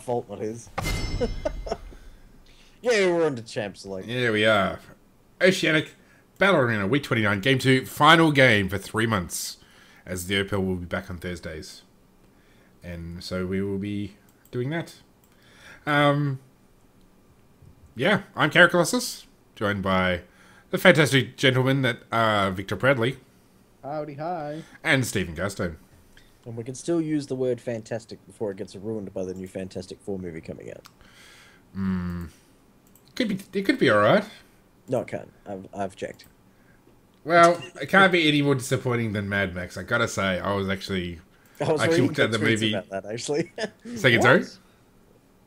fault, not his. Yeah, we're on to Champ Select. Yeah, we are. Oceanic Battle Arena, Week 29, Game 2, final game for 3 months, as the OPL will be back on Thursdays. And so we will be doing that. Yeah, I'm Carrot Colossus, joined by the fantastic gentleman that Victor Bradley. Howdy, hi. And Stephen Garstone. And we can still use the word fantastic before it gets ruined by the new Fantastic Four movie coming out. It could be alright. No, it can't. I've checked. Well, it can't be any more disappointing than Mad Max. I gotta say, I actually looked at the movie. About that, actually. Second, sorry?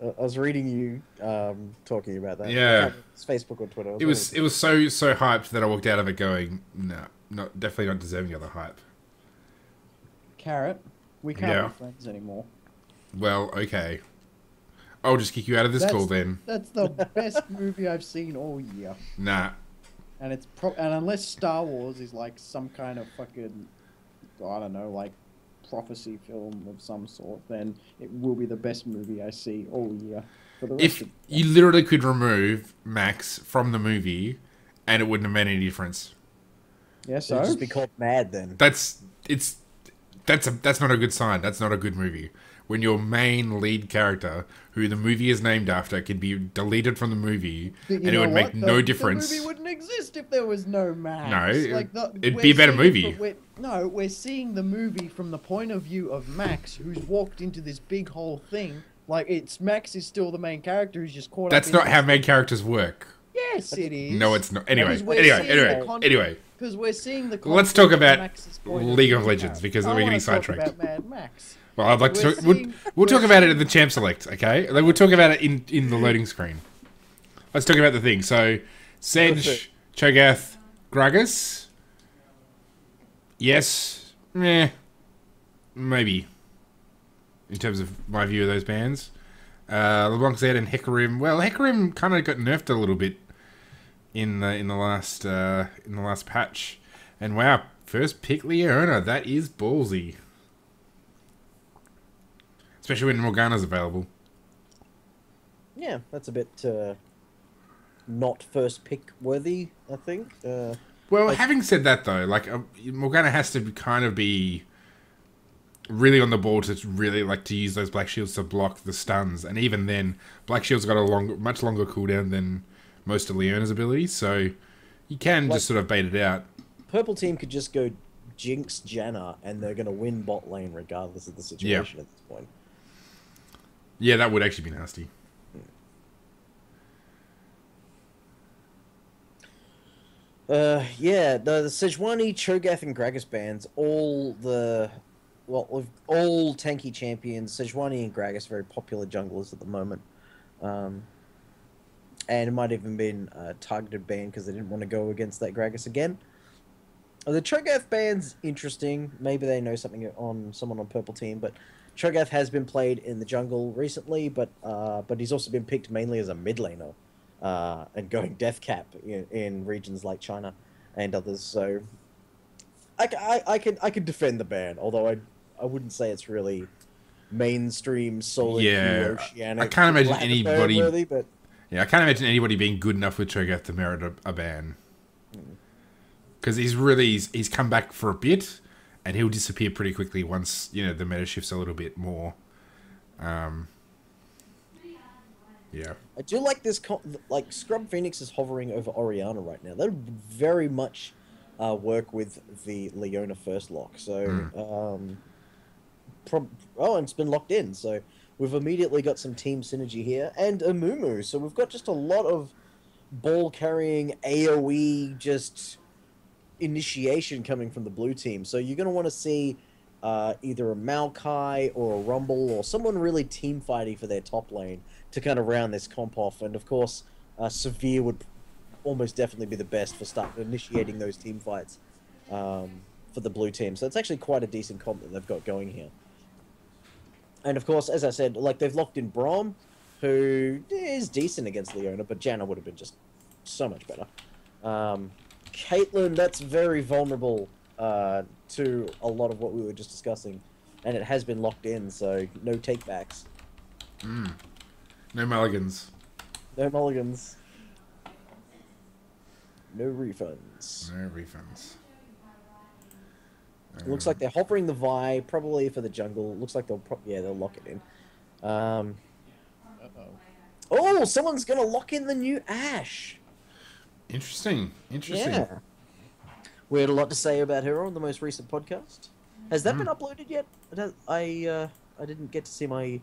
I was reading you talking about that. Yeah. It's Facebook or Twitter. It was so hyped that I walked out of it going, no, definitely not deserving of the hype. Carrot, we can't be friends anymore. Well, okay. I'll just kick you out of this call then. That's the best movie I've seen all year. Nah. And it's and unless Star Wars is like some kind of fucking, I don't know, like prophecy film of some sort, then it will be the best movie I see all year. For the rest If you literally could remove Max from the movie, and it wouldn't have made any difference. Yeah, so it'd just be called Mad then. That's not a good sign. That's not a good movie. When your main lead character, who the movie is named after, can be deleted from the movie, and it would make no difference. The movie wouldn't exist if there was no Max. No, it'd be a better movie. We're seeing the movie from the point of view of Max, who's walked into this big whole thing. Like, Max is still the main character who's just caught up. That's not how main characters work. Yes, it is. No, it's not. Anyway. Because we're seeing the. Let's talk about League of Legends because we're getting sidetracked. About Mad Max. Well, I'd like to. We'll talk about it in the Champ Select, okay? Like, we'll talk about it in the loading screen. Let's talk about the thing. So, Sedge, Cho'Gath, Gragas. Yes. Maybe. In terms of my view of those bands. LeBlanc Z and Hecarim. Well, Hecarim kind of got nerfed a little bit in the last patch. And wow, first pick Leona. That is ballsy. Especially when Morgana's available. Yeah, that's a bit not first pick worthy, I think. Well, having said that though, like Morgana has to kind of be really on the ball to really like to use those Black Shields to block the stuns, and even then, Black Shield's got a much longer cooldown than most of Leona's abilities, so you can just sort of bait it out. Purple team could just go Jinx Janna, and they're going to win bot lane regardless of the situation at this point. Yeah, that would actually be nasty. Yeah, the Sejuani, Cho'Gath, and Gragas bands, all tanky champions. Sejuani and Gragas, very popular junglers at the moment. And it might even been a targeted ban because they didn't want to go against that Gragas again. The Cho'Gath band's interesting. Maybe they know something on someone on Purple team, but Cho'Gath has been played in the jungle recently, but he's also been picked mainly as a mid laner, and going death cap in regions like China and others. So I could defend the ban, although I wouldn't say it's really mainstream solid Oceanic. I can't imagine anybody. Worthy, but I can't imagine anybody being good enough with Cho'Gath to merit a ban. Because he's come back for a bit, and he'll disappear pretty quickly once the meta shifts a little bit more. Yeah. I do like this. Like Scrub Phoenix is hovering over Orianna right now. That would very much work with the Leona first lock. So, and it's been locked in. So we've immediately got some team synergy here, and a Mumu. So we've got just a lot of ball carrying AOE just initiation coming from the blue team. So you're going to want to see either a Maokai or a Rumble or someone really team fighting for their top lane to kind of round this comp off. And of course, Severe would almost definitely be the best for initiating those team fights for the blue team. So it's actually quite a decent comp that they've got going here. And of course, as I said, like they've locked in Braum, who is decent against Leona, but Janna would have been just so much better. Caitlyn, that's very vulnerable to a lot of what we were just discussing, and it has been locked in, so no takebacks. No mulligans. No mulligans. No refunds. No refunds. It looks like they're hovering the Vi, probably for the jungle. Looks like they'll lock it in. Oh, someone's gonna lock in the new Ash. Interesting. Interesting. Yeah. We had a lot to say about her on the most recent podcast. Has that been uploaded yet? I didn't get to see my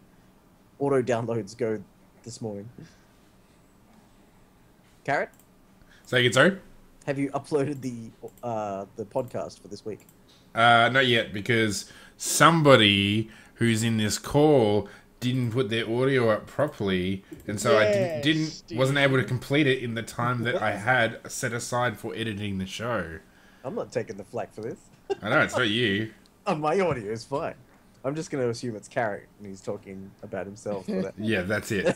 auto downloads go this morning. Carrot? Say again, sorry? Have you uploaded the podcast for this week? Not yet, because somebody who's in this call didn't put their audio up properly, and so I wasn't able to complete it in the time that I had set aside for editing the show. I'm not taking the flak for this. I know, it's not you. My audio is fine. I'm just going to assume it's Carrot and he's talking about himself. Yeah, that's it.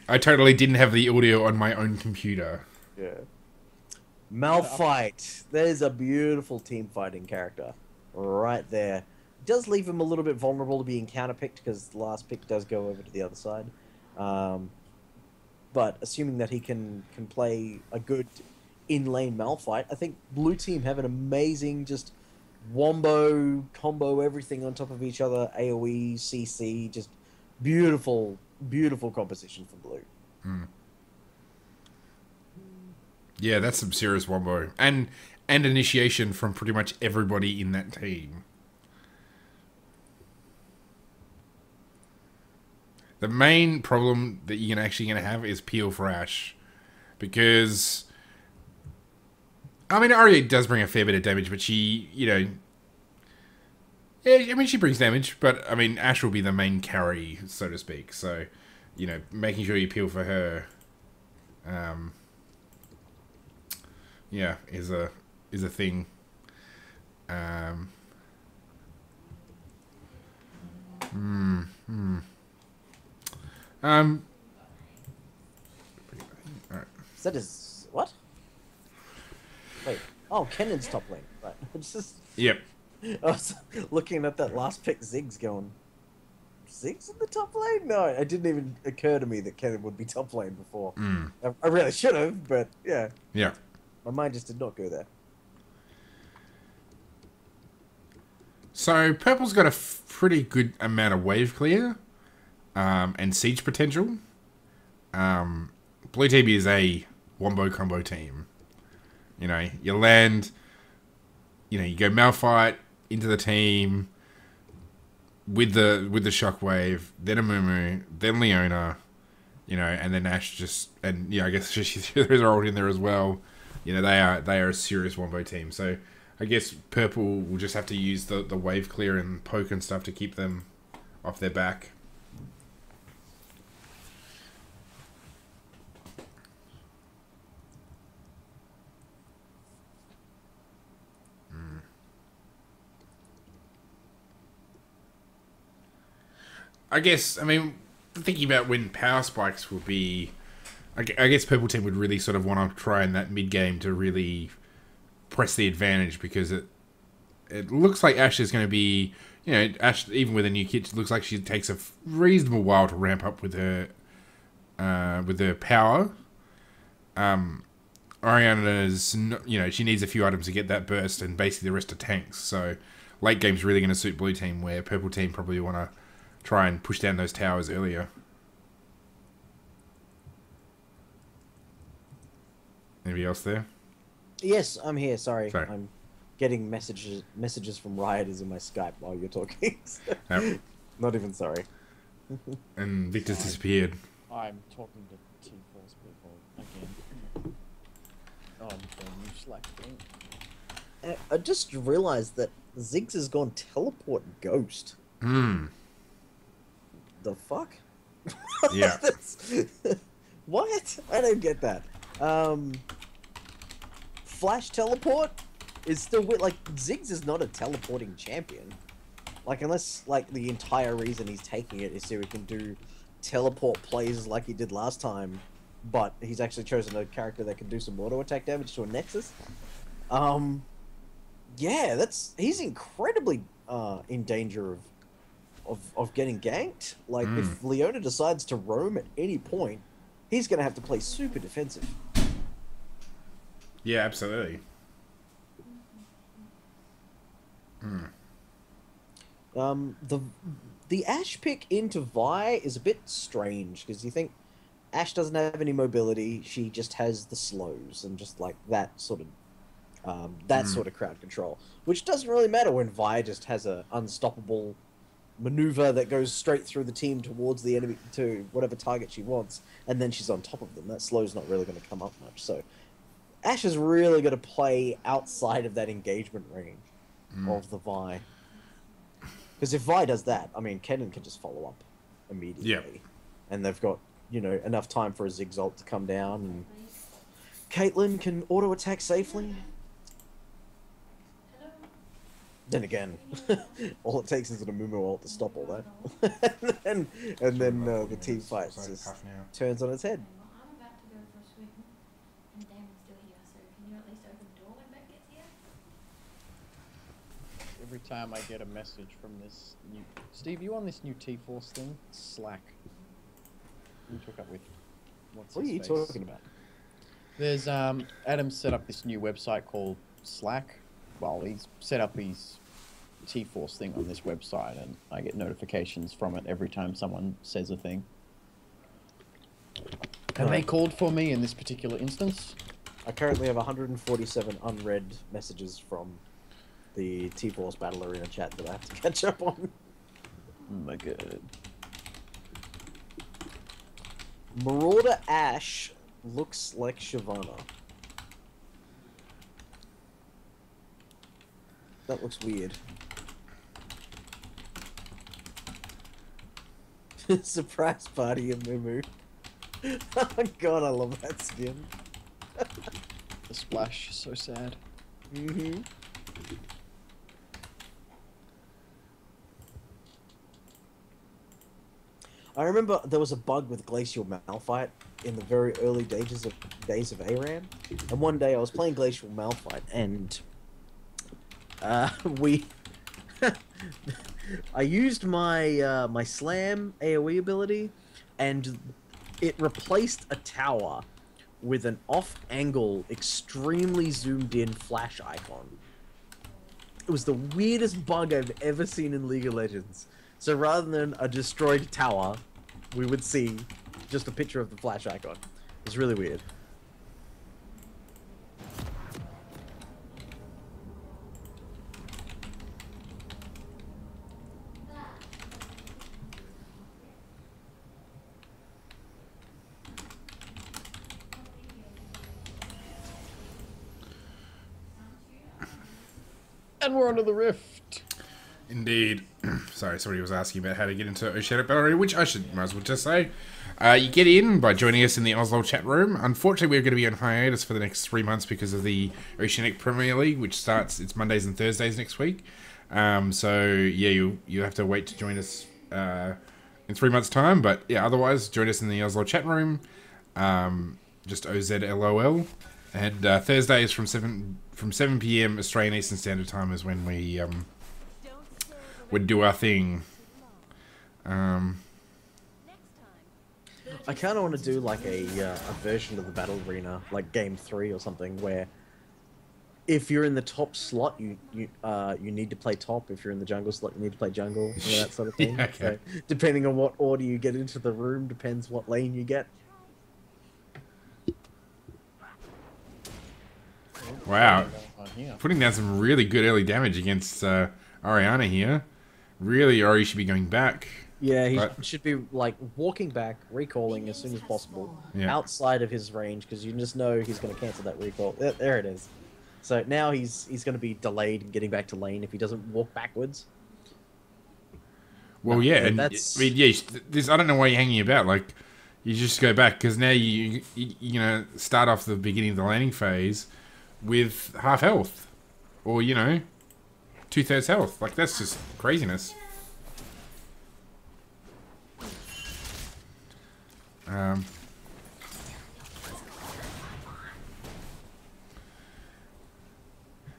I totally didn't have the audio on my own computer. Yeah. Malphite. There's a beautiful team fighting character right there. Does leave him a little bit vulnerable to being counterpicked because the last pick does go over to the other side. But assuming that he can play a good in-lane Malphite, I think blue team have an amazing just wombo, combo, everything on top of each other, AoE, CC, just beautiful, beautiful composition for blue. Yeah, that's some serious wombo. And initiation from pretty much everybody in that team. The main problem that you're actually going to have is peel for Ash. Because, I mean, Arya does bring a fair bit of damage, but she, yeah, I mean, she brings damage, but, I mean, Ash will be the main carry, so to speak. So, making sure you peel for her, yeah, is a thing. Alright. Is that his... what? Wait. Oh, Kennan's top lane. Right. It's just... Yep. I was looking at that last pick, Ziggs going... Ziggs in the top lane? No, it didn't even occur to me that Kennan would be top lane before. I really should have, but yeah. Yeah. My mind just did not go there. So, Purple's got a pretty good amount of wave clear. And siege potential. Blue team is a wombo combo team. You land, you go Malphite into the team with the shockwave, then a Mumu, then Leona, and then Ash and I guess Shishis are all in there as well. They are a serious wombo team. So I guess Purple will just have to use the wave clear and poke and stuff to keep them off their back. I guess, I mean, thinking about when power spikes would be... I guess Purple Team would really sort of want to try in that mid-game to really press the advantage, because it looks like Ash is going to be... Ash, even with a new kit, looks like she takes a reasonable while to ramp up with her power. Oriana's... she needs a few items to get that burst, and basically the rest are tanks. So late game's really going to suit Blue Team, where Purple Team probably want to try and push down those towers earlier. Anybody else there? Yes, I'm here. Sorry. I'm getting messages from rioters in my Skype while you're talking. So Yep. Not even sorry. And Victor's disappeared. I'm talking to T-Force people again. Oh, the new Slack thing. I just realized that Ziggs has gone teleport ghost. The fuck? Yeah. What? I don't get that. Flash teleport is still weird. Like, Ziggs is not a teleporting champion. Like, unless, like, the entire reason he's taking it is so he can do teleport plays like he did last time, but he's actually chosen a character that can do some auto attack damage to a Nexus. Yeah, he's incredibly in danger of getting ganked. Like, if Leona decides to roam at any point, he's going to have to play super defensive. Yeah, absolutely. The Ashe pick into Vi is a bit strange, because you think Ashe doesn't have any mobility, she just has the slows and just like that sort of crowd control, which doesn't really matter when Vi just has a unstoppable maneuver that goes straight through the team towards the enemy to whatever target she wants, and then she's on top of them. That slow's not really going to come up much. So Ashe is really going to play outside of that engagement range of the Vi. Because if Vi does that, I mean, Kennen can just follow up immediately. Yep. And they've got, enough time for a Ziggs ult to come down, and Caitlyn can auto-attack safely. Then again, all it takes is an Amumu ult to stop all that. and then the team fight just turns on its head. I'm about to go for a swim, and Damon's still here, so can you at least open the door when Beck gets here? Every time I get a message from this new... Steve, you on this new T-Force thing? Slack. You took up with... What are you talking about? There's, Adam set up this new website called Slack. Well, he's set up his T-Force thing on this website, and I get notifications from it every time someone says a thing. And they called for me in this particular instance. I currently have 147 unread messages from the T-Force Battle Arena chat that I have to catch up on. Oh my god. Marauder Ashe looks like Shyvana. That looks weird. Surprise party of Mumu. Oh god, I love that skin. The splash, so sad. Mm-hmm. I remember there was a bug with Glacial Malphite in the very early days of ARAM, and one day I was playing Glacial Malphite, and I used my my slam AoE ability, and it replaced a tower with an off-angle, extremely zoomed-in flash icon. It was the weirdest bug I've ever seen in League of Legends. So rather than a destroyed tower, we would see just a picture of the flash icon. It's really weird. And we're onto the rift. Indeed. Sorry, somebody was asking about how to get into Oceanic Battle Arena, which I might as well just say. You get in by joining us in the Oslo chat room. Unfortunately, we're going to be on hiatus for the next 3 months because of the Oceanic Premier League, which starts, it's Mondays and Thursdays next week. So, yeah, you have to wait to join us in 3 months' time. But, yeah, otherwise, join us in the Oslo chat room. Just OZLOL. And Thursdays from 7 p.m. Australian Eastern Standard Time is when we would do our thing. I kind of want to do like a version of the Battle Arena, like Game 3 or something, where if you're in the top slot, you need to play top. If you're in the jungle slot, you need to play jungle. That sort of thing. Yeah, okay. So, depending on what order you get into the room, depends what lane you get. Wow. Putting down some really good early damage against Orianna here. Really, Ori should be going back. Yeah, he should be like walking back, recalling as soon as possible, outside of his range, because you just know he's going to cancel that recall. There it is. So now he's going to be delayed in getting back to lane if he doesn't walk backwards. Well, yeah, and that's... I mean, yeah, I don't know why you're hanging about. Like, you just go back because now you start off the beginning of the laning phase with half health, or 2/3 health. Like, that's just craziness.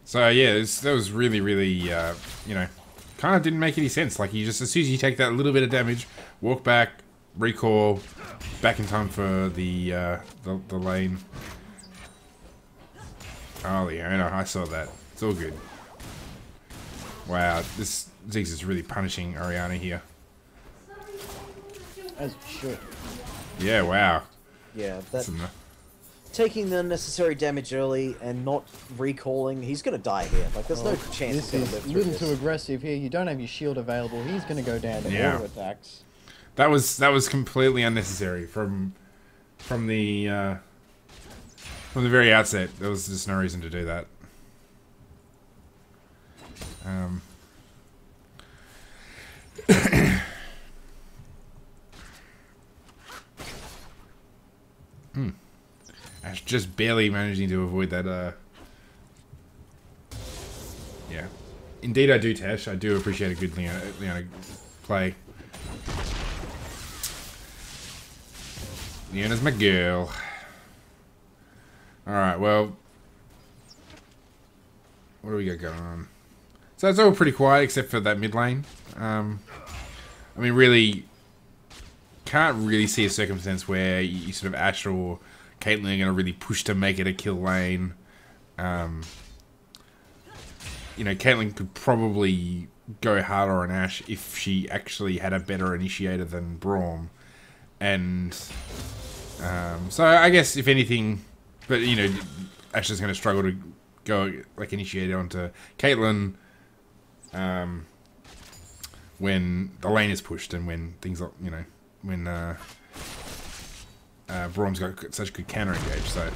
So yeah, that was really, really, kind of didn't make any sense. Like, you just, as soon as you take that little bit of damage, walk back, recall, back in time for the lane. Oh, yeah, I saw that. It's all good. Wow, this Ziggs is really punishing Oriana here. As it should. Yeah, wow. Yeah, That's that enough. taking the necessary damage early and not recalling, he's gonna die here. Like, there's no chance he's This gonna is live a through little this. too aggressive here. You don't have your shield available. He's going to go down to Yeah. auto attacks. That was completely unnecessary from the very outset. There was just no reason to do that. Ash just barely managing to avoid that. Yeah, indeed I do, Tash. I do appreciate a good Leona play. Leona's my girl. Alright, well, what do we got going on? So it's all pretty quiet except for that mid lane. I mean, really, can't really see a circumstance where you sort of Ashe or Caitlyn are going to really push to make it a kill lane. You know, Caitlyn could probably go harder on Ashe if she actually had a better initiator than Braum. And so I guess if anything, but you know, Ashe is going to struggle to go like initiate onto Caitlyn when the lane is pushed and when things are, you know, when Braum's got such good counter engage. So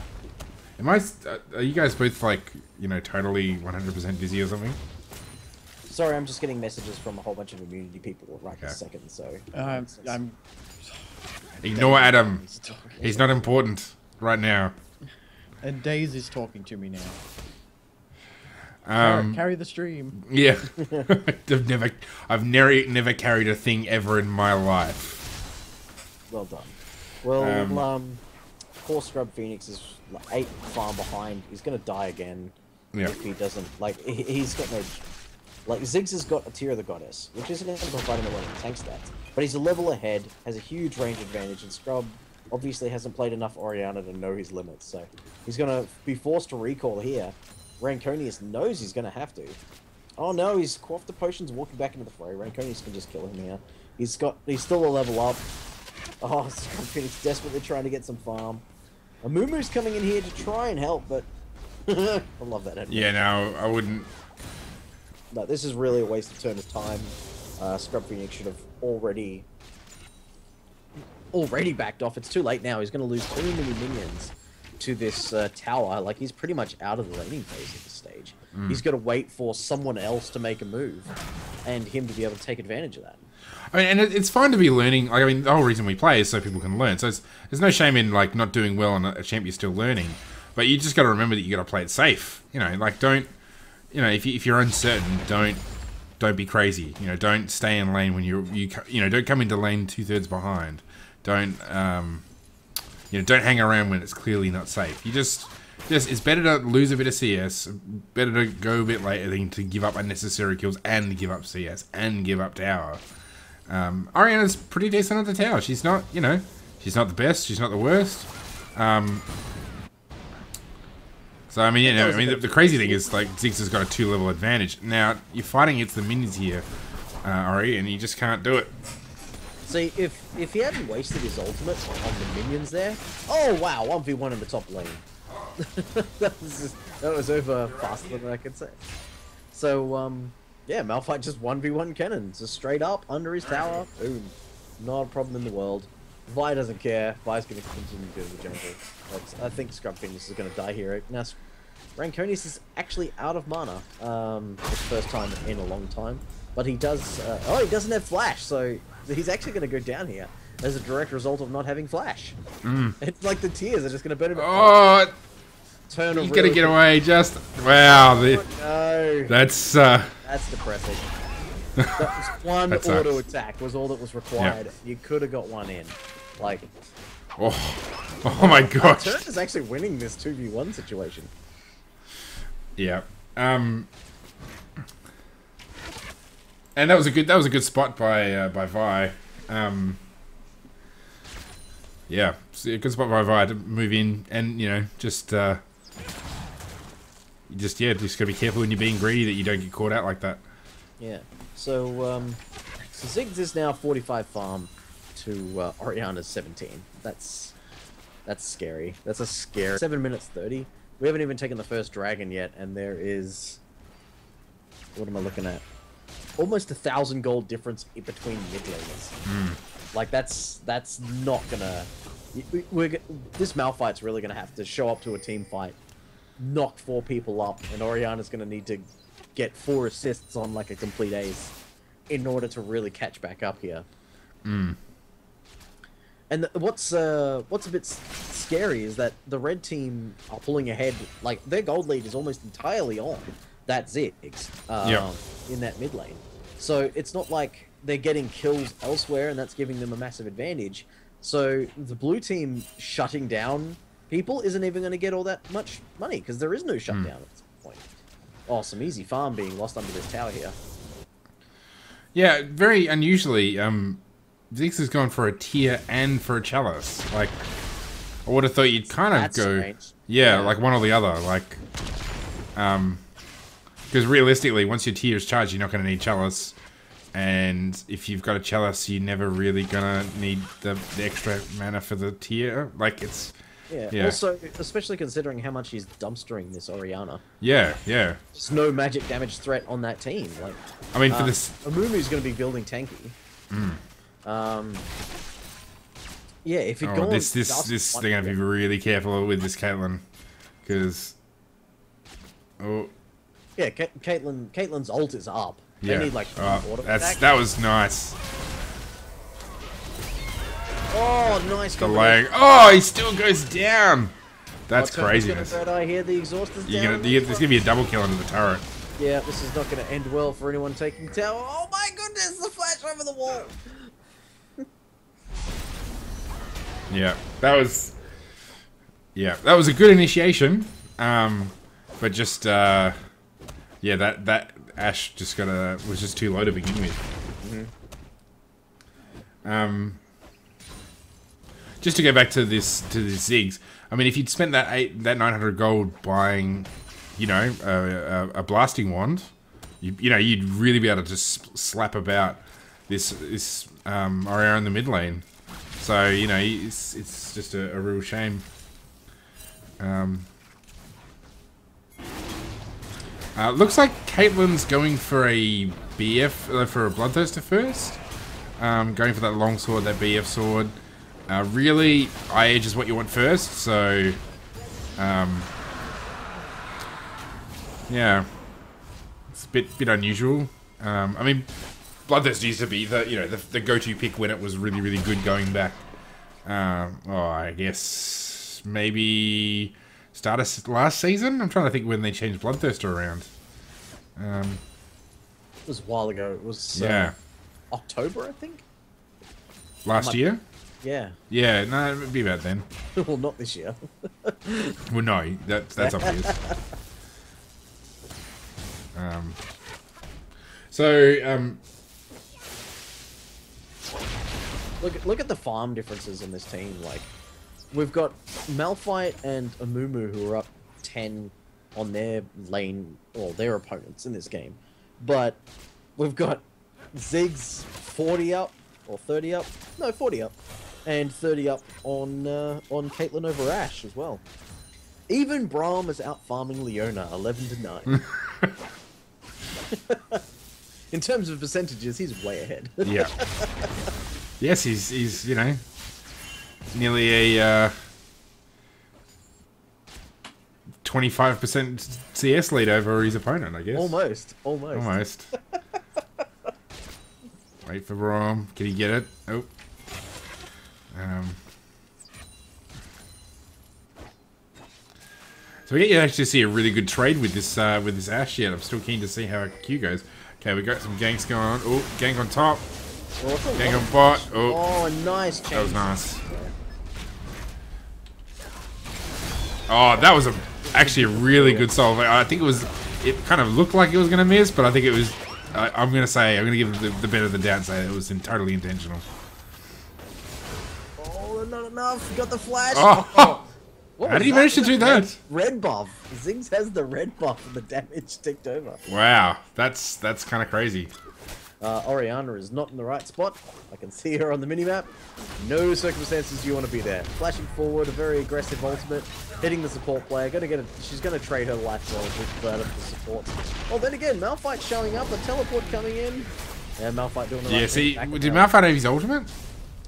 are you guys both like, you know, totally 100% busy or something? Sorry, I'm just getting messages from a whole bunch of immunity people right this Okay. second, so... I'm... Ignore Adam. He's talking. He's not important right now. And Daze is talking to me now. Carry the stream. Yeah. I've never carried a thing ever in my life. Well done. Well, poor Scrub Phoenix is like 8 farm behind. He's gonna die again Yeah. if he doesn't. Like, he's got no. Like, Ziggs has got a Tear of the Goddess, which isn't going to provide him a lot of tank stats, but he's a level ahead, has a huge range advantage, and Scrub obviously hasn't played enough Oriana to know his limits, so he's gonna be forced to recall here. Ranconius knows he's gonna have to. Oh no, he's quaffed the potions, walking back into the fray. Ranconius can just kill him here. He's still a level up. Oh, Scrub Phoenix desperately trying to get some farm. Amumu's coming in here to try and help, but I love that. Yeah, no, I wouldn't. No, this is really a waste of turn of time. Scrub Phoenix should have already backed off. It's too late now. He's going to lose too many minions to this tower. Like, he's pretty much out of the laning phase at this stage. He's got to wait for someone else to make a move and him to be able to take advantage of that. I mean, and it's fine to be learning. Like, I mean, the whole reason we play is so people can learn. So there's no shame in like not doing well on a champ you're still learning. But you just got to remember that you got to play it safe. You know, like don't. You know, if you're uncertain, don't be crazy. You know, don't stay in lane when you know, don't come into lane 2/3 behind. Don't don't hang around when it's clearly not safe. You just it's better to lose a bit of CS, better to go a bit later than to give up unnecessary kills and give up CS and give up tower. Oriana's pretty decent at the tower. She's not, you know, she's not the best, she's not the worst. So, I mean, you know, the crazy thing is, like, Ziggs has got a 2-level advantage. Now, you're fighting against the minions here, Ori, and you just can't do it. See, if he hadn't wasted his ultimate on the minions there... Oh, wow, 1v1 in the top lane. that was over faster than I could say. So, yeah, Malphite just 1v1 cannons, just straight up, under his tower. Boom. Not a problem in the world. Vi doesn't care. Vi's going to continue to do the jungle. I think Scrub Phoenix is going to die here. Now, Ranconius is actually out of mana. For the first time in a long time. But he does... he doesn't have Flash, so he's actually going to go down here as a direct result of not having Flash. It's like the tears are just going to burn him. Oh! Turn He's going to get away just... Wow. No. That's depressing. That was one That auto sucks. attack was all that was required. Yep. You could have got one in. Like... Oh my gosh. Turn is actually winning this 2v1 situation. Yeah. And that was a good spot by Vi. Yeah, a good spot by Vi to move in, and you know, just gotta be careful when you're being greedy that you don't get caught out like that. Yeah. So Ziggs is now 45 farm to Oriana's 17. That's scary. That's a scary 7 minutes 30. We haven't even taken the first dragon yet, and there is, what am I looking at? Almost 1,000 gold difference between mid laners. Like that's not gonna. This Malphite's really gonna have to show up to a team fight, knock 4 people up, and Oriana's gonna need to get 4 assists on like a complete ace in order to really catch back up here. And what's a bit scary is that the red team are pulling ahead. Like their gold lead is almost entirely on that Ziggs in that mid lane. So it's not like they're getting kills elsewhere, and that's giving them a massive advantage. So the blue team shutting down people isn't even going to get all that much money because there is no shutdown at this point. Oh, some easy farm being lost under this tower here. Yeah, very unusually, Ziggs has gone for a tier and for a chalice. Like, I would have thought you'd kind of go... Strange. Yeah, like one or the other. Like, because realistically, once your tier is charged, you're not going to need chalice. And if you've got a chalice, you're never really going to need the extra mana for the tier. Like, it's... Yeah. Also, especially considering how much he's dumpstering this Oriana. Yeah. There's no magic damage threat on that team. Like, I mean, for this... Amumu's going to be building tanky. Yeah, if you're going... This they're going to be really careful with this Caitlyn. Because... Oh... Yeah, Caitlyn's ult is up. Yeah. They need, like, auto attack. that was nice. Oh, nice. The lag. Oh, he still goes down. That's craziness. I hear the exhaust is down. There's gonna be a double kill into the turret. Yeah, this is not gonna end well for anyone taking tower. Oh my goodness, the flash over the wall. Yeah, that was a good initiation. But just that Ashe just was just too low to begin with. Just to go back to this Ziggs, I mean, if you'd spent that 900 gold buying, you know, a blasting wand, you'd really be able to just slap about this Oriana in the mid lane. So you know, it's just a real shame. Looks like Caitlyn's going for a BF for a Bloodthirster first. Going for that long sword, that BF sword. Really, Edge is what you want first, so... yeah. It's a bit unusual. I mean, Bloodthirster used to be the go-to pick when it was really, really good going back. I guess maybe start of last season? I'm trying to think when they changed Bloodthirster around. It was a while ago. It was October, I think? Last year? Yeah. Yeah, no, it'd be about then. Well, not this year. Well, no, that's obvious. Look at the farm differences in this team. Like, we've got Malphite and Amumu who are up 10 on their lane, or their opponents in this game. But we've got Ziggs 40 up, or 30 up. No, 40 up. And 30 up on Caitlyn over Ashe as well. Even Braum is out farming Leona 11 to 9. In terms of percentages, he's way ahead. Yeah. Yes, he's you know, nearly a 25% CS lead over his opponent, I guess. Almost. Wait for Braum. Can he get it? Oh. So we get to actually see a really good trade with this Ashe yet. I'm still keen to see how Q goes. Okay, we got some ganks going on. Oh, gank on top. Gank on bot. Oh, nice change. That was nice. Oh, that was actually a really good solve. I think it kind of looked like it was going to miss, but I think it was I'm going to give him the benefit of the doubt and say it was totally intentional. Oh, not enough. Got the flash. Oh! What How was did he that? manage to do that? Red buff. Ziggs has the red buff and the damage ticked over. Wow, that's kind of crazy. Oriana is not in the right spot. I can see her on the minimap. No circumstances you want to be there. Flashing forward, a very aggressive ultimate, hitting the support player. She's gonna trade her life for out of the support. Oh, then again, Malphite showing up, a teleport coming in. Yeah, Malphite doing the right See, thing. did Malphite have his ultimate?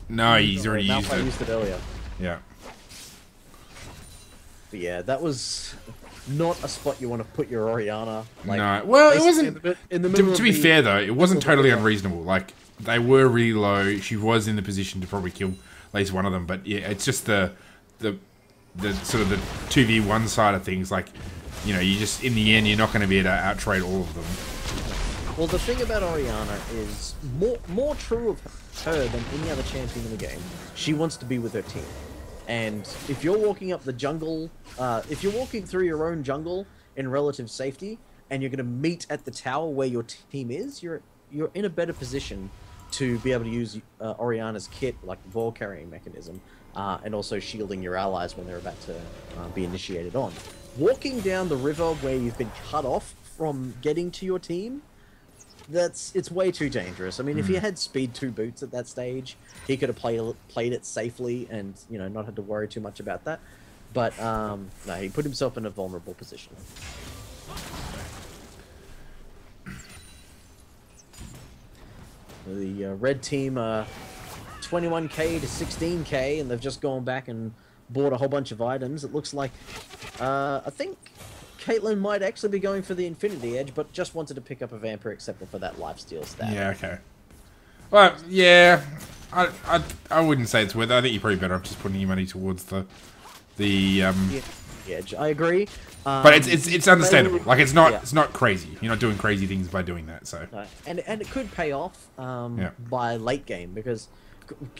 No, he's already used Malphite it. used it earlier. Yeah. But yeah, that was not a spot you want to put your Oriana. Like, no, well, it wasn't. In the middle To be fair though, it wasn't totally unreasonable. Like they were really low. She was in the position to probably kill at least one of them. But yeah, it's just the sort of the 2v1 side of things. Like, you know, you just in the end you're not going to be able to outtrade all of them. Well, the thing about Oriana is more true of her than any other champion in the game. She wants to be with her team. And if you're walking up the jungle, if you're walking through your own jungle in relative safety, and you're going to meet at the tower where your team is, you're in a better position to be able to use Oriana's kit, like the ball carrying mechanism, and also shielding your allies when they're about to be initiated on. Walking down the river where you've been cut off from getting to your team, it's way too dangerous. I mean, if he had speed 2 boots at that stage, he could have played it safely and, you know, not had to worry too much about that. But no, he put himself in a vulnerable position. The red team 21k to 16k, and they've just gone back and bought a whole bunch of items. It looks like I think Caitlyn might actually be going for the Infinity Edge, but just wanted to pick up a Vampire Acceptor for that lifesteal stat. Yeah, okay. Well, yeah, I wouldn't say it's worth it. I think you're probably better off just putting your money towards the Edge. I agree. But it's understandable. Like it's not crazy. You're not doing crazy things by doing that. So and it could pay off by late game, because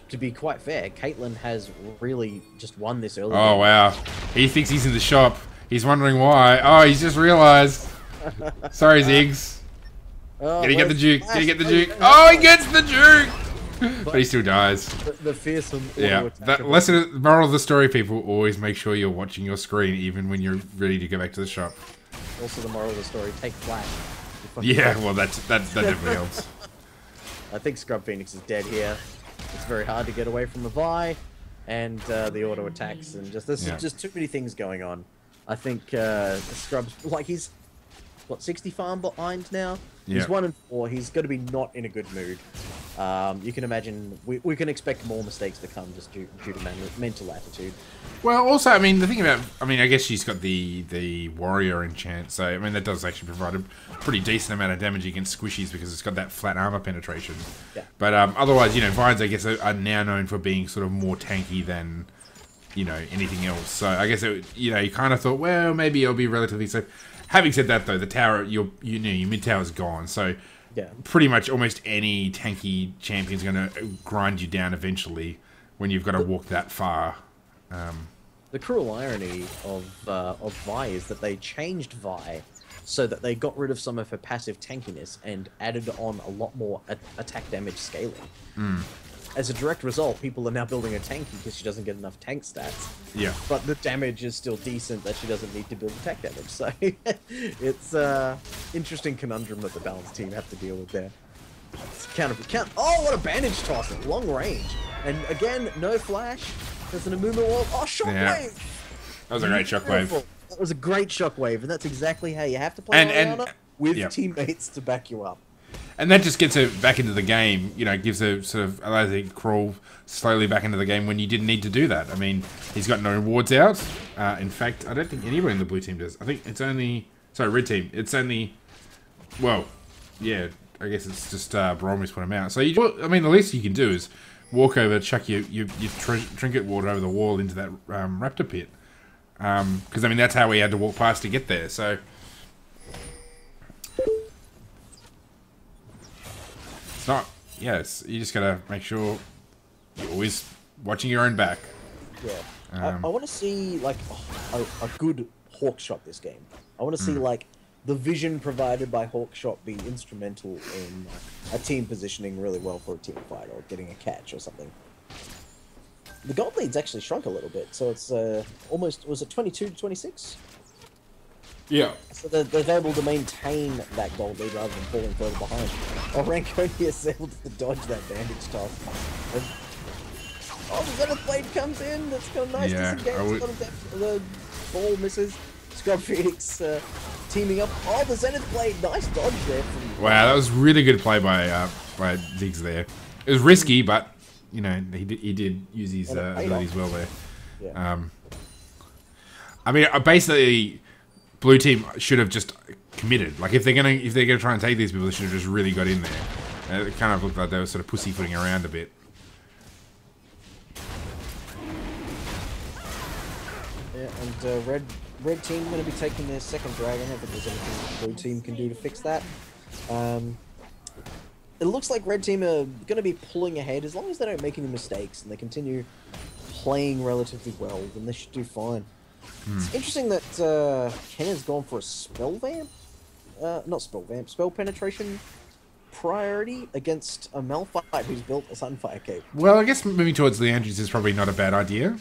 to be quite fair, Caitlyn has really just won this early. Oh game. wow, he thinks he's in the shop. He's wondering why. Oh, he's just realised. Sorry, Ziggs. Did he get the juke? Did he get the juke? Oh, he gets the juke! But he still dies. The fearsome. Yeah. That lesson, moral of the story, people, always make sure you're watching your screen even when you're ready to go back to the shop. Also, the moral of the story: take flash. Yeah, well, that definitely helps. I think Scrub Phoenix is dead here. It's very hard to get away from the Vi and the auto attacks, and there's just too many things going on. I think Scrub's, like, he's, what, 60 farm behind now? Yeah. He's 1-4. He's going to be not in a good mood. You can imagine, we can expect more mistakes to come just due to mental attitude. Well, also, I mean, the thing about, I guess she's got the warrior enchant, so, I mean, that does actually provide a pretty decent amount of damage against squishies because it's got that flat armor penetration. Yeah. But otherwise, you know, Vines, I guess, are now known for being sort of more tanky than, you know, anything else. So I guess you know, you kind of thought, well, maybe it'll be relatively safe. Having said that, though, the tower, your mid tower's gone, so pretty much almost any tanky champion's going to grind you down eventually when you've got to walk that far. The cruel irony of Vi is that they changed Vi so that they got rid of some of her passive tankiness and added on a lot more attack damage scaling. As a direct result, people are now building a tanky because she doesn't get enough tank stats. Yeah. But the damage is still decent that she doesn't need to build attack damage. So it's interesting conundrum that the balanced team have to deal with there. Oh, what a bandage toss at long range. And again, no flash. There's an Amumu wall. Oh, shockwave! Yeah. That was a great shockwave. That was a great shockwave, and that's exactly how you have to play Oriana with teammates to back you up. And that just gets her back into the game, you know, gives her sort of, allows her to crawl slowly back into the game when you didn't need to do that. I mean, he's got no wards out. In fact, I don't think anyone in the blue team does. I think it's only, sorry, red team. It's only, well, yeah, I guess it's just Barometer's put him out. So, I mean, the least you can do is walk over, chuck your trinket ward over the wall into that raptor pit. Because, I mean, that's how we had to walk past to get there, so... It's not, yes, you just gotta make sure you're always watching your own back. Yeah. I want to see, like, a good hawk shot this game. I want to see, like, the vision provided by Hawkshot be instrumental in a team positioning really well for a team fight or getting a catch or something. The gold lead's actually shrunk a little bit, so it's almost, was it 22 to 26? Yeah. So they're able to maintain that gold lead rather than falling further behind. Oh, Ranconi is able to dodge that bandage toss. And, oh, the Zenith Blade comes in. That's kind of nice. Yeah, The ball misses. Scrub Phoenix teaming up. Oh, the Zenith Blade. Nice dodge there. Wow, that was really good play by Ziggs there. It was risky, but you know he did use his abilities well there. Yeah. I mean, basically, blue team should have just committed. Like if they're gonna try and take these people, they should have just really got in there. It kind of looked like they were sort of pussyfooting around a bit. Yeah, and red team going to be taking their second dragon. I don't think there's anything the blue team can do to fix that. It looks like red team are going to be pulling ahead as long as they don't make any mistakes and they continue playing relatively well. Then they should do fine. It's interesting that Ken has gone for a spell vamp, not spell vamp, spell penetration priority against a Malphite who's built a Sunfire Cape. Well, I guess moving towards Leandris is probably not a bad idea.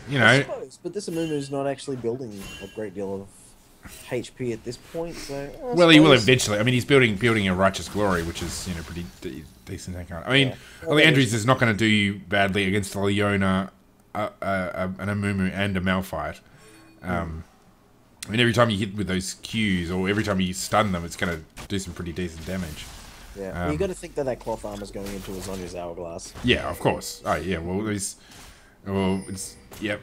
You know, I suppose, but this Amumu's not actually building a great deal of HP at this point, so... well, he will eventually. I mean, he's building a Righteous Glory, which is, you know, pretty decent. I mean, Leandris is not going to do you badly against a Leona, an Amumu, and a Malphite. I mean, every time you hit with those Qs, or every time you stun them, it's going to do some pretty decent damage. Yeah, well, you got to think that cloth armor's going into Azonia's Hourglass. Yeah, of course. Oh, yeah, yep.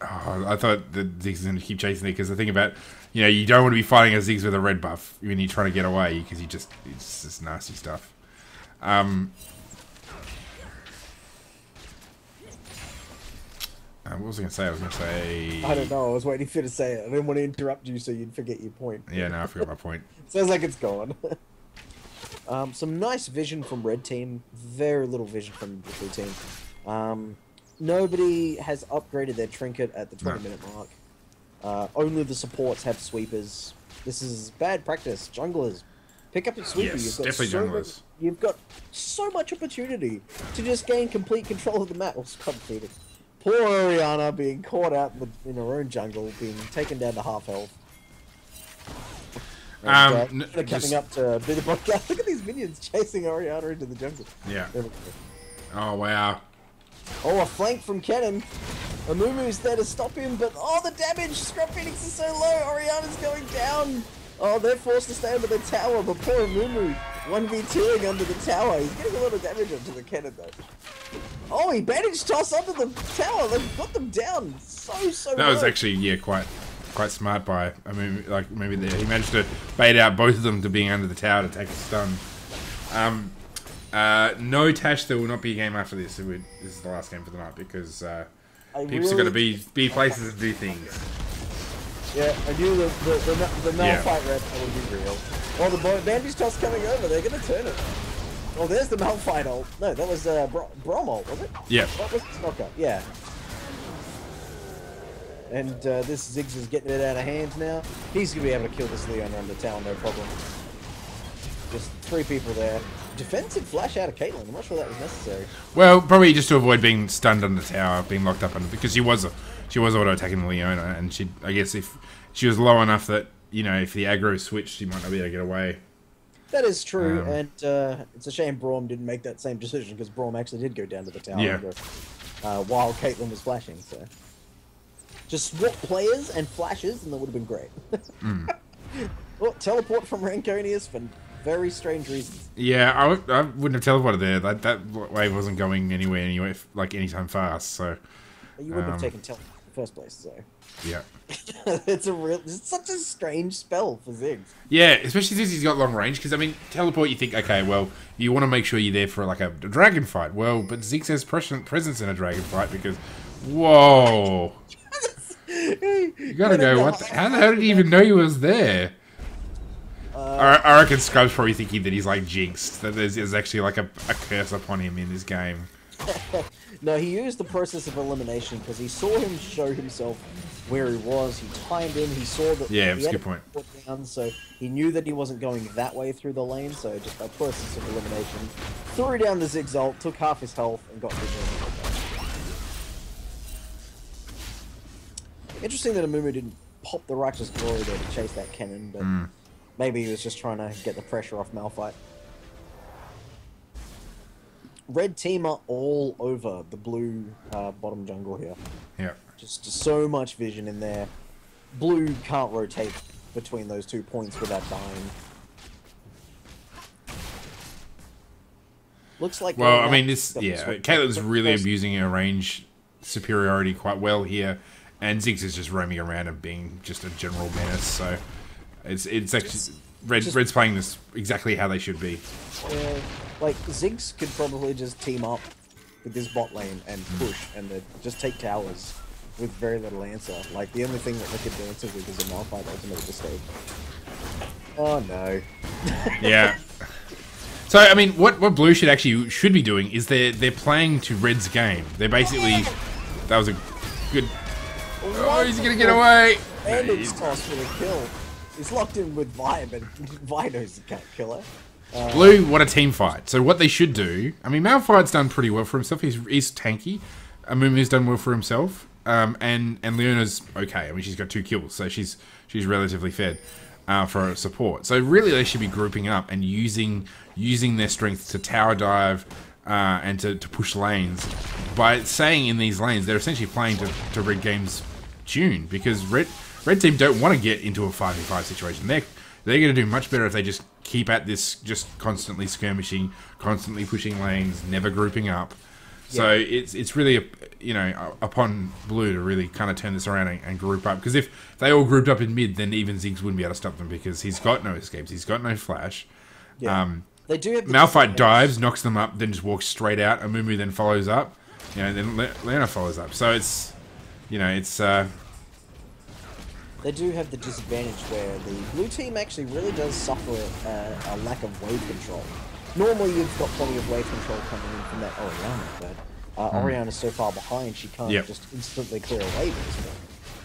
Oh, I thought that Ziggs was going to keep chasing it, because the thing about, you know, you don't want to be fighting a Ziggs with a red buff when you're trying to get away, because it's just nasty stuff. What was I going to say? I was going to say... I don't know, I was waiting for you to say it. I didn't want to interrupt you so you'd forget your point. Yeah, no, I forgot my point. Sounds like it's gone. Some nice vision from red team, very little vision from the blue team. Nobody has upgraded their trinket at the 20-minute mark. Only the supports have sweepers. This is bad practice. Junglers, pick up your sweeper. Yes, definitely junglers. You've got so much opportunity to just gain complete control of the map. Poor Orianna being caught out in her own jungle, being taken down to half health. And, coming up to be the podcast. Look at these minions chasing Orianna into the jungle. Yeah. Oh, wow. Oh, a flank from Kennen. Amumu's there to stop him, but oh, the damage! Scrub Phoenix is so low. Orianna's going down. Oh, they're forced to stay under the tower, but poor Amumu 1v2ing under the tower. He's getting a lot of damage onto the Kennen, though. Oh, he bandage toss onto the tower. They've got them down so That was actually, yeah, quite smart by, I mean, like, maybe he managed to bait out both of them to being under the tower to take a stun. No, Tash, there will not be a game after this. This is the last game for the night, because peeps are going to be places to do things. Yeah, I knew the Malphite rep would be real. Oh, the bandage toss coming over, they're going to turn it. Oh, there's the Malphite ult. No, that was Brom ult, was it? Yeah. What was the knockup? Yeah. And this Ziggs is getting it out of hand now. He's going to be able to kill this Leon on the tower, no problem. Just 3 people there. Defensive flash out of Caitlyn. I'm not sure that was necessary. Well, probably just to avoid being stunned on the tower, being locked up under, because she was auto-attacking Leona, and I guess if she was low enough that, you know, if the aggro switched, she might not be able to get away. That is true, and it's a shame Braum didn't make that same decision, because Braum actually did go down to the tower while Caitlyn was flashing, so... Just swap players and flashes, and that would have been great. Well, teleport from Ranconius for very strange reasons. Yeah, I wouldn't have teleported there. That wave wasn't going anywhere, like anytime fast. So you wouldn't have taken teleport in the first place, so yeah. It's such a strange spell for Ziggs. Yeah, especially since he's got long range. Because I mean, teleport. You think, okay, well, you want to make sure you're there for like a dragon fight. Well, but Ziggs has presence in a dragon fight because, whoa. You gotta go. How the hell did he even know he was there? I reckon Scrub's probably thinking that he's like jinxed, that there's actually like a curse upon him in this game. No, he used the process of elimination because he saw him show himself where he was. He timed in. He saw that. Yeah, he that's a had good point. it down, so he knew that he wasn't going that way through the lane. So just by process of elimination, threw down the Ziggs ult, took half his health, and got vision. Interesting that Amumu didn't pop the Righteous Glory there to chase that cannon, but maybe he was just trying to get the pressure off Malphite. Red team are all over the blue bottom jungle here. Yeah. Just so much vision in there. Blue can't rotate between those 2 points without dying. Looks like... Well, I mean, Caitlyn's really abusing her range superiority quite well here, and Ziggs is just roaming around and being just a general menace, so it's actually... Red's playing this exactly how they should be. Like, Ziggs could probably just team up with this bot lane and push and just take towers with very little answer. Like, the only thing that they could do answer with is a Malphite ultimate at this stage. Oh, no. Yeah. So, I mean, what Blue should be doing is they're playing to Red's game. They're basically... That was a good... Oh, he's gonna get away! And it's tossed for the kill. He's locked in with Vi, but Vi knows he can't kill her. Blue, what a team fight. So what they should do... I mean, Malphite's done pretty well for himself. He's tanky. Amumu's done well for himself. And Leona's okay. I mean, she's got 2 kills, so she's relatively fed for support. So really, they should be grouping up and using their strength to tower dive and to push lanes. By saying in these lanes, they're essentially playing to Red Game's tune, because Red Team don't want to get into a 5v5 situation. They're going to do much better if they just keep at this, just constantly skirmishing, constantly pushing lanes, never grouping up. So it's really, upon Blue to really kind of turn this around and group up. Because if they all grouped up in mid, then even Ziggs wouldn't be able to stop them, because he's got no escapes, he's got no flash. Yeah. They do have Malphite dives, knocks them up, then just walks straight out. Amumu then follows up. Then Leona follows up. So it's, They do have the disadvantage where the blue team actually really does suffer a lack of wave control. Normally you've got plenty of wave control coming in from that Orianna, but Orianna's so far behind she can't just instantly clear a wave at this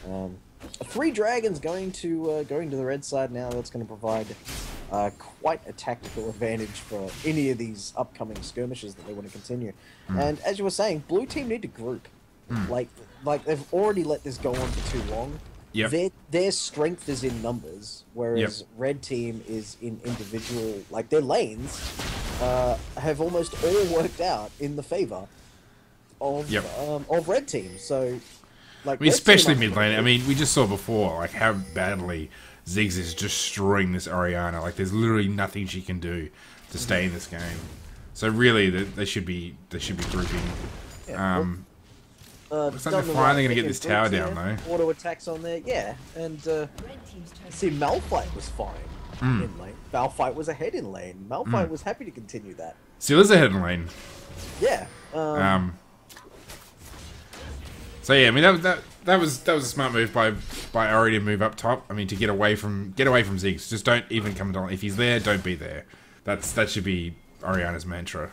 point. 3 dragons going to the red side now. That's going to provide quite a tactical advantage for any of these upcoming skirmishes that they want to continue. And as you were saying, blue team need to group. Like they've already let this go on for too long. Their strength is in numbers, whereas red team is in individual. Like their lanes have almost all worked out in the favor of red team. So, like, especially mid lane. I mean, we just saw before like how badly Ziggs is destroying this Orianna. Like, there's literally nothing she can do to stay in this game. So really, they should be grouping. Looks like they're finally going to get this tower down, though. Auto attacks on there, and see, Malphite was fine in lane. Malphite was ahead in lane. Malphite was happy to continue that. Still is ahead in lane. Yeah. So yeah, I mean that was a smart move by Ori to move up top. I mean, to get away from Ziggs. Just don't even come down. If he's there, don't be there. That should be Orianna's mantra.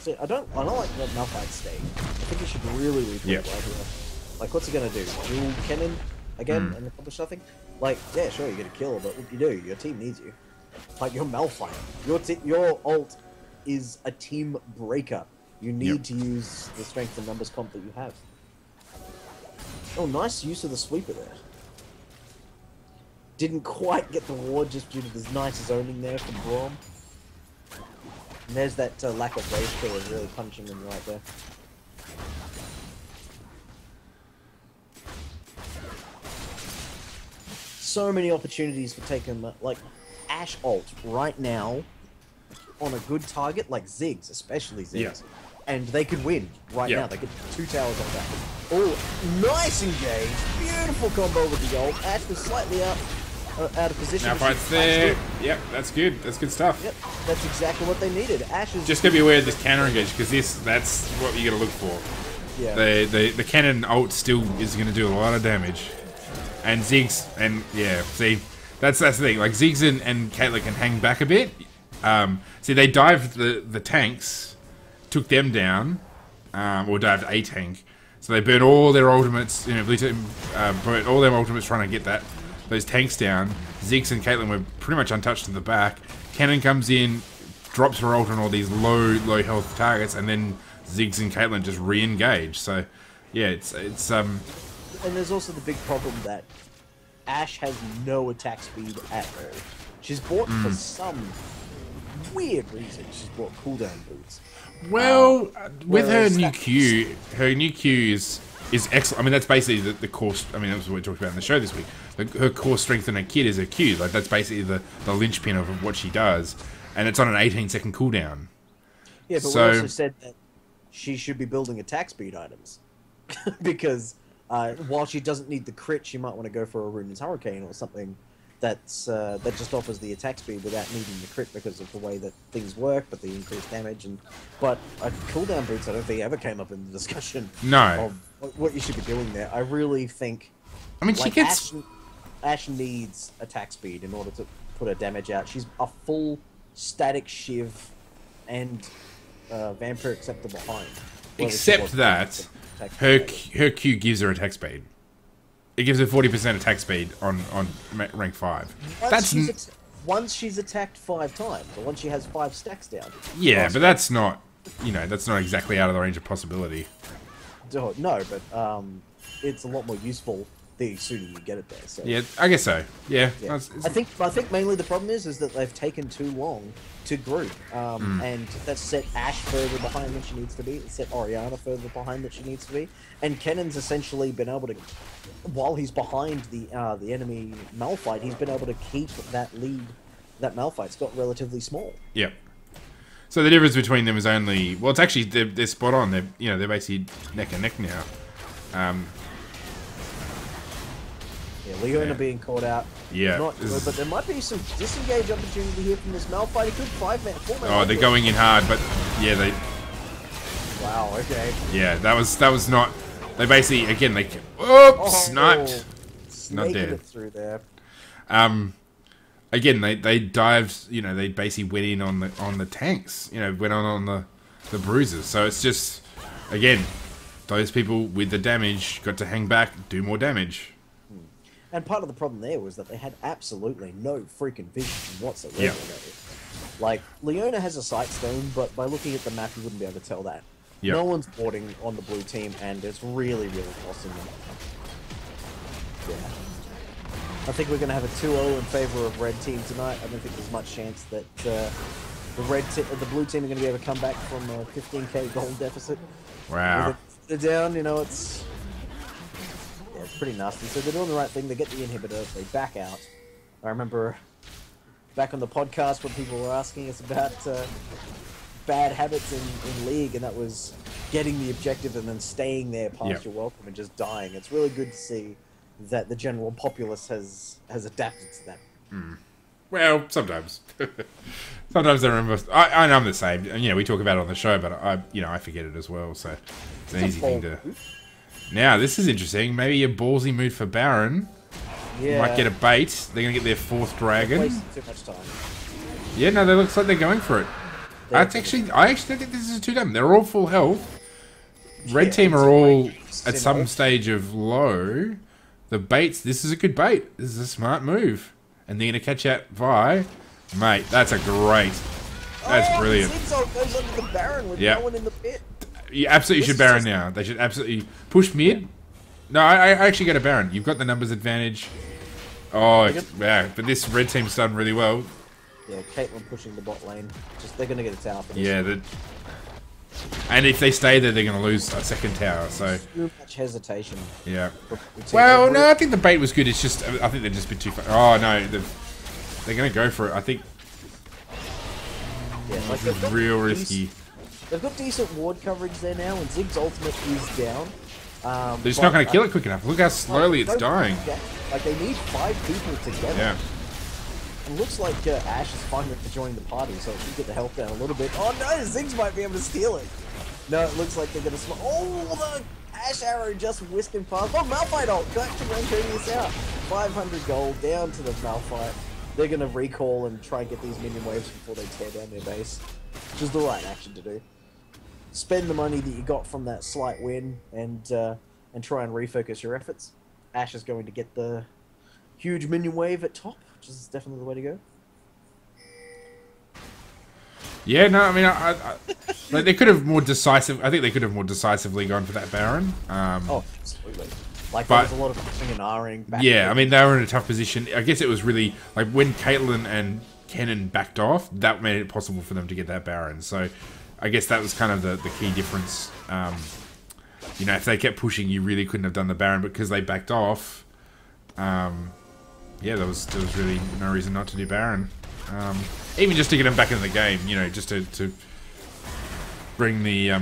See, I don't like that Malphite staying. I think he should really regroup right here. Like, what's he gonna do? Dual cannon again and accomplish nothing? Like, yeah, sure, you get a kill, but what do you do? Your team needs you. Like, you're Malphite. Your ult is a team breaker. You need to use the strength and numbers comp that you have. Oh, nice use of the sweeper there. Didn't quite get the ward just due to this nice zoning there from Braum. And there's that lack of wave killer really punching him right there. So many opportunities for taking, like, Ashe ult right now on a good target, like Ziggs, especially Ziggs. And they could win right now. They get 2 towers on that. Oh, nice engage. Beautiful combo with the ult. Ashe was slightly out of position. Now fight's there. Yep, that's good. That's good stuff. Yep, that's exactly what they needed. Ashe is just gonna be aware of this counter engage, because that's what you gotta look for. Yeah. The cannon ult still is gonna do a lot of damage. And Ziggs, and see, That's the thing. Like Ziggs and Caitlyn can hang back a bit. See, they dived the tanks, took them down, or dived a tank. So they burn all their ultimates. You know, blue team burnt all their ultimates trying to get those tanks down. Ziggs and Caitlyn were pretty much untouched at the back. Cannon comes in, drops her ult on all these low health targets, and then Ziggs and Caitlyn just re-engage. So yeah, it's And there's also the big problem that Ashe has no attack speed at all. She's bought, for some weird reason, she's bought cooldown boots. Well, with her whereas new Q is excellent. I mean, that's basically the core. I mean, that's what we talked about in the show this week. Her core strength in her kit is her Q. Like that's basically the linchpin of what she does, and it's on an 18-second cooldown. Yeah, but we also said that she should be building attack speed items because while she doesn't need the crit, she might want to go for a Ruin's Hurricane or something that just offers the attack speed without needing the crit because of the way that things work, but the increased damage. But cooldown boots, I don't think ever came up in the discussion. No. Of what you should be doing there. I really think. I mean, she gets. Ashe needs attack speed in order to put her damage out. She's a full static shiv and vampire acceptor behind. Except that her Q gives her attack speed. It gives her 40% attack speed on rank 5. Once she's attacked 5 times, or once she has 5 stacks down. Yeah, but that's not, that's not exactly out of the range of possibility. No, but it's a lot more useful the sooner you get it there. So. Yeah, I guess so. Yeah. I think mainly the problem is that they've taken too long to group, and that's set Ashe further behind than she needs to be. It's set Orianna further behind than she needs to be, and Kennan's essentially been able to, while he's behind the enemy Malphite, he's been able to keep that lead. That Malphite's got relatively small. Yep. So the difference between them is only it's actually they're spot on. They're basically neck and neck now. Yeah, Leona being caught out. Yeah. Not good, but there might be some disengage opportunity here from this Malphite. He could 4-man. Oh, they're going in hard, but yeah, they. Wow. Okay. Yeah, that was not. They basically sniped. Not dead. It through there. Again, they dived. They basically went in on the tanks. Went on the bruises. So it's just, again, those people with the damage got to hang back, do more damage. And part of the problem there was that they had absolutely no freaking vision whatsoever. Yeah. Like, Leona has a sight stone, but by looking at the map, you wouldn't be able to tell that. Yep. No one's boarding on the blue team, and it's really, really costing them. Yeah. I think we're going to have a 2-0 in favor of red team tonight. I don't think there's much chance that the blue team are going to be able to come back from a 15k gold deficit. Wow. They're down, it's pretty nasty. So they're doing the right thing. They get the inhibitor. They back out. I remember back on the podcast when people were asking us about bad habits in League, and that was getting the objective and then staying there past your welcome and just dying. It's really good to see that the general populace has adapted to that. Well, sometimes. Sometimes I remember. I know I'm the same. And, we talk about it on the show, but I forget it as well. So it's an easy thing to. Now, this is interesting. Maybe a ballsy move for Baron. Yeah. Might get a bait. They're going to get their 4th dragon. Wasting too much time. Yeah, no, it looks like they're going for it. I actually don't think this is too dumb. They're all full health. Red team are all at some stage of low. The baits, this is a good bait. This is a smart move. And they're going to catch out Vi. Mate, that's brilliant. Zigzag goes under the Baron with no one in the pit. You absolutely should Baron now. They should absolutely push mid. Yeah. No, I actually go to Baron. You've got the numbers advantage. Oh, yeah. But this red team's done really well. Yeah, Caitlyn pushing the bot lane. They're going to get a tower for this. Yeah, and if they stay there, they're going to lose a second tower. So too much hesitation. Yeah. Well, no, I think the bait was good. It's just I think they've just been too far. Oh no, they're going to go for it. I think. Yeah, like it's real risky. They've got decent ward coverage there now, and Zig's ultimate is down. They're just not going to kill it quick enough. Look how slowly it's dying. Like, they need 5 people together. Yeah. It looks like Ashe is finally joining the party, so it should get the health down a little bit. Oh no, Ziggs might be able to steal it. No, it looks like they're going to... Oh, the Ashe arrow just whisking past. Oh, Malphite ult! Go actually run Courteous out. 500 gold down to the Malphite. They're going to recall and try and get these minion waves before they tear down their base, which is the right action to do. Spend the money that you got from that slight win and try and refocus your efforts. Ash is going to get the huge minion wave at top, which is definitely the way to go. Yeah, no, I mean, like they could have more decisive. I think they could have more decisively gone for that Baron. Oh, absolutely. Like, but, there was a lot of pushing and R-ing back. Yeah, I mean, they were in a tough position. I guess it was really, like, when Caitlyn and Kennen backed off, that made it possible for them to get that Baron. So, I guess that was kind of the key difference. You know, if they kept pushing, you really couldn't have done the Baron, but because they backed off, yeah, there was really no reason not to do Baron. Even just to get them back in the game, you know, just to bring the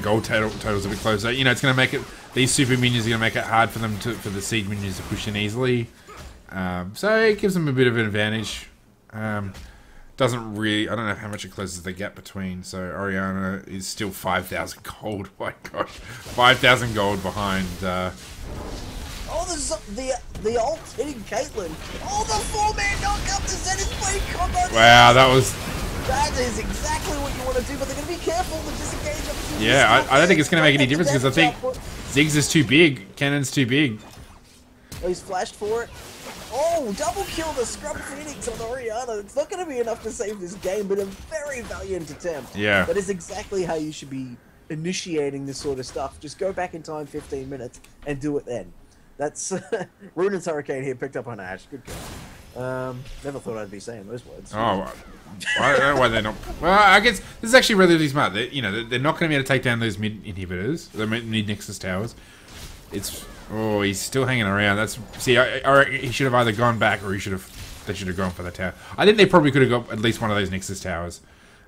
gold totals a bit closer. You know, it's going to make it. These super minions are going to make it hard for them for the seed minions to push in easily. So it gives them a bit of an advantage. Doesn't really. I don't know how much it closes the gap between. So Oriana is still 5,000 gold. My God, 5,000 gold behind. Oh, the ult hitting Caitlyn. Oh, the 4-man knock up to Zenith Blade combo. Wow, that is exactly what you want to do, but they're going to be careful to disengage up to. Yeah, I don't think it's going to make any difference because I think Ziggs is too big. Cannon's too big. Oh, he's flashed for it. Oh, double kill the Scrub Phoenix on Oriana. It's not going to be enough to save this game, but a very valiant attempt. Yeah. That is exactly how you should be initiating this sort of stuff. Just go back in time 15 minutes and do it then. That's Runan's Hurricane here picked up on Ash. Good go. Never thought I'd be saying those words. Oh, I don't know why they're not. Well, I guess this is actually really smart. They're not going to be able to take down those mid inhibitors, the mid Nexus towers. He's still hanging around. I reckon he should have either gone back or they should have gone for the tower. I think they probably could have got at least one of those Nexus towers,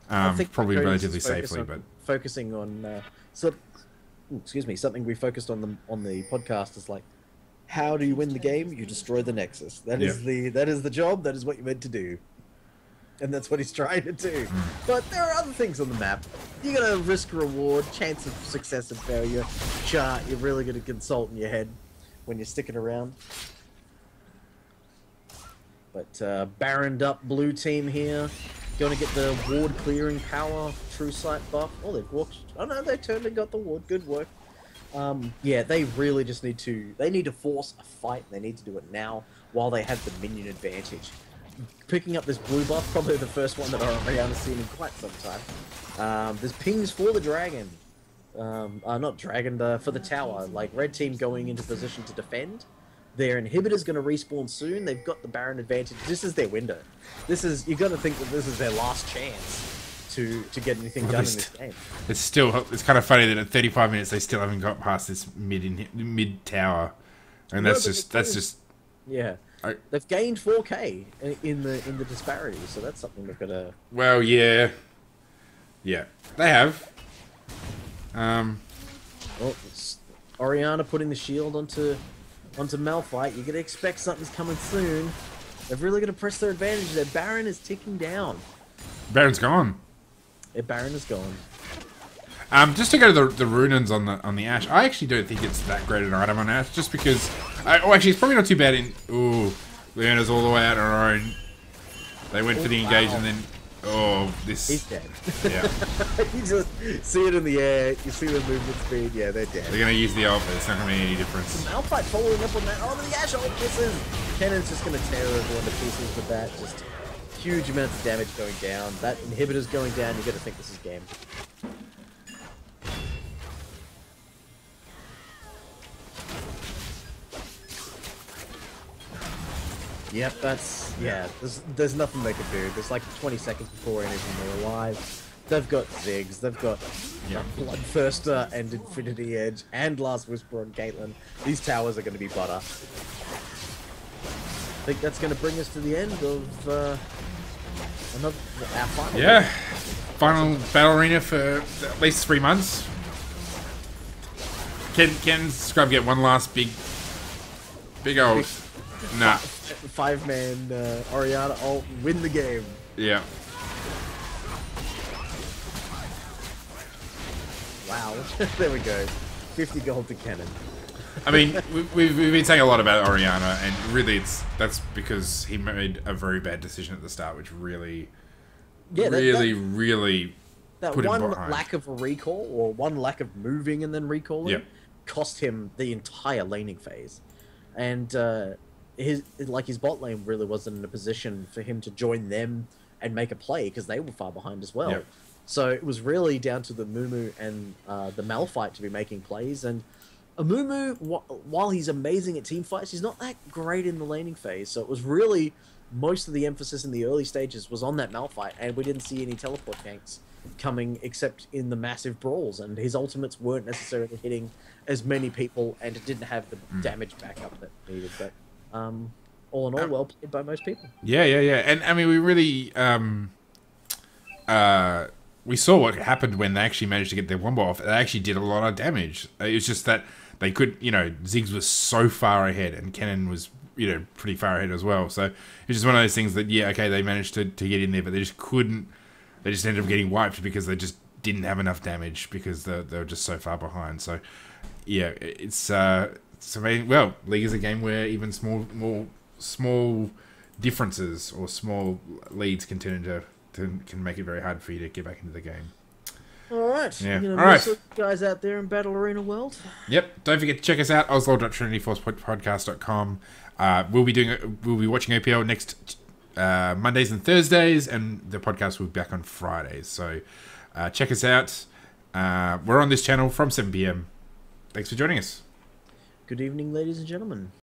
probably relatively safely. But focusing on something we focused on the podcast is like, how do you win the game? You destroy the Nexus. That is the job. That is what you're meant to do. And that's what he's trying to do. But there are other things on the map. You got a risk reward, chance of success and failure chart. You're really going to consult in your head when you're sticking around. But Baroned up blue team here. Going to get the ward clearing power, true sight buff. Oh, they've walked. Oh no, they turned and got the ward. Good work. Yeah, they really just need to force a fight. They need to do it now while they have the minion advantage. Picking up this blue buff, probably the first one that Oriana's seen in quite some time. There's pings for the dragon. Not dragon, for the tower. Like, red team going into position to defend. Their inhibitor's going to respawn soon. They've got the Baron advantage. This is their window. You got to think that this is their last chance to get anything done in this game. It's kind of funny that at 35 minutes they still haven't got past this mid tower, and that's just yeah. They've gained 4k in the disparity, so that's something they've got to. Well, yeah, they have. Well, it's Oriana putting the shield onto Malphite. You're gonna expect something's coming soon. They've really got to press their advantage. Their Baron is ticking down. Baron's gone. Their Baron is gone. Just to go to the Runans on the Ash, I actually don't think it's that great an item on Ash, just because. Actually, it's probably not too bad in. Ooh, Leona's all the way out on her own. They went for the engage and then. Oh, this. He's dead. Yeah. You just see it in the air. You see the movement speed. Yeah, they're dead. They're gonna use the ult, but it's not gonna make any difference. Malphite following up on that. Oh, the Ash ult misses. Cannon's just gonna tear everyone to pieces with that. Just huge amounts of damage going down. That inhibitor's going down. You got to think this is game. Yep, there's nothing they can do. There's like 20 seconds before anything they're alive. They've got Ziggs, they've got Bloodthirster and Infinity Edge and Last Whisper on Caitlyn. These towers are going to be butter. I think that's going to bring us to the end of our final. Yeah, final battle arena for at least 3 months. Can Scrub get one last big old? Nah. 5-man Oriana ult and win the game. Yeah. Wow. There we go. 50 gold to Cannon. I mean, we've been saying a lot about Oriana, and really that's because he made a very bad decision at the start, which really, Yeah, really that put him one behind. lack of a recall or one lack of moving and then recalling Yep. cost him the entire laning phase, and his bot lane really wasn't in a position for him to join them and make a play because they were far behind as well. Yep. So it was really down to the Mumu and the Malphite to be making plays. And Amumu, while he's amazing at team fights, he's not that great in the laning phase. So it was really most of the emphasis in the early stages was on that Malphite, and we didn't see any teleport ganks coming except in the massive brawls. And his ultimates weren't necessarily hitting as many people, and it didn't have the damage backup that it needed. But all in all, well played by most people. Yeah. And I mean, we really we saw what happened when they actually managed to get their wombo off. They actually did a lot of damage. It was just that they could, Ziggs was so far ahead, and Kennen was, pretty far ahead as well. So it's just one of those things that, they managed to get in there, but they just couldn't. They just ended up getting wiped because they just didn't have enough damage because they were just so far behind. So, yeah, it's amazing. Well, League is a game where even small differences or small leads can turn into can make it very hard for you to get back into the game. All right. Yeah. All right. Guys out there in Battle Arena World. Yep. Don't forget to check us out, oslo.trinityforcepodcast.com. We'll be watching OPL next Mondays and Thursdays, and the podcast will be back on Fridays. So check us out. We're on this channel from 7 p.m. Thanks for joining us. Good evening, ladies and gentlemen.